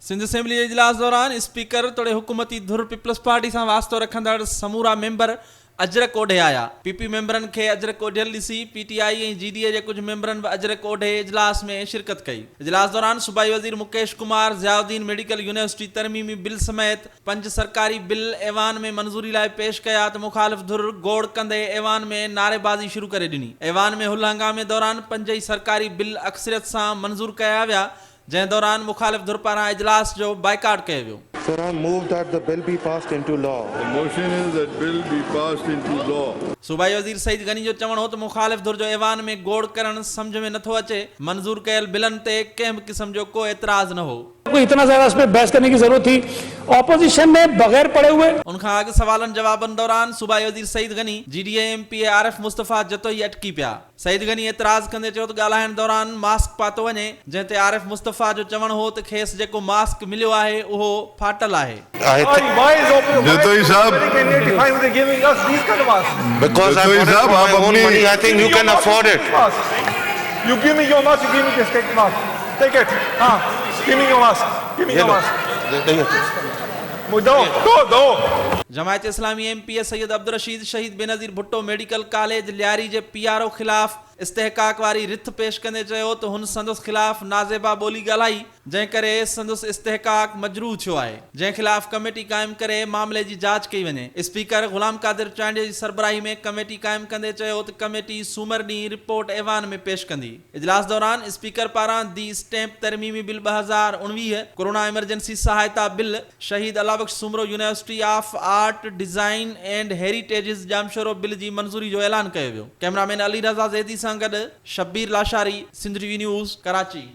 Sindh assembly जे इजलास दौरान speaker तोड़े हुकूमती धुर पीपल्स पार्टी सां वास्तो रखंदड़ समूरा मेंबर अजरक ओढे आया। पीपी मेंबरनि खे अजरक ओढियल ॾिसी पीटीआई ऐं जीडीए जे कुझु मेंबरनि बि अजरक ओढे इजलास में शिरकत कई। इजलास दौरान सूबाई वज़ीर मुकेश कुमार ज़ियाउद्दीन मेडिकल यूनिवर्सिटी तरमीमी बिल समेत 5 सरकारी बिल ऐवान में मंज़ूरी लाइ पेश कया त मुखालिफ़ धुर गोड़ कंदे ऐवान में नारेबाज़ी शुरू करे ॾिनी। ऐवान में हुल हंगामे दौरान 5 ई सरकारी बिल अक्सरियत सां मंज़ूर कया विया, जंहिं दौरान मुखालिफ़ धुर पारां इजलास जो बाइकाट कयो वियो। Sir, I move that the bill be passed into law. The motion is that bill be passed into law. सूबाई वज़ीर सईद गनी जो चवणो हो त मुखालिफ़ धुर जो ऐवान में गोड़ करण सम्झ में नथो अचे। मंज़ूर कयल बिलनि ते कंहिं बि क़िस्म जो को एतराज़ न हो। कोई इतना ज्यादा इस पे बहस करने की जरूरत थी? ऑपोजिशन ने बगैर पढ़े हुए उनखां अॻु सवालनि जवाबनि दौरान सूबाई वज़ीर सईद गनी जीडीए एमपी आरिफ मुस्तफ़ा जतोई अटकी पिया। सईद गनी एतराज़ कंदे चयो त ॻाल्हाइण दौरान मास्क पातो वञे, जंहिं ते आरिफ मुस्तफ़ा जो चवणो हो त खेसि जेको मास्क मिलियो आहे उहो फाटल आहे। Jatoi sahab, Because I Jatoi bought it sahab, for aap my own apni- money, I think you can afford it. You give me your mask, you give me this cake mask. Take it. Give me your mask. Give me your mask. दो। जमायत इस्लामी MP Syed Abdul Rashid शहीद Benazir Bhutto medical college Lyari जे PRO ख़िलाफ़ इस्तेहकाक वारी रिथ पेश कंदे चयो त हुन संदसि ख़िलाफ़ नाज़ेबा ॿोली ॻाल्हाई, जंहिं करे संदसि इस्तेहकाक मजरूह थियो आहे, जंहिं ख़िलाफ़ कमेटी क़ाइमु करे मामले जी जांच कई वञे। स्पीकर ग़ुलाम क़ादिर चांडिया जी सरबराही में कमेटी क़ाइमु कंदे चयो त कमेटी सूमर ॾींहुं रिपोर्ट ऐवान में पेश कंदी। इजलास दौरान स्पीकर पारां दी स्टैम्प तरमीमी बिल 2019, कोरोना इमरजेंसी सहायता bill, Shaheed Allahbux Soomro university of art design and heritages Jamshoro bill जी मंज़ूरी जो ऐलान कयो वियो। कैमरामैन अली रज़ा ज़ैदी सां गॾु शब्बीर लाशारी, सिंध टीवी न्यूज़, कराची।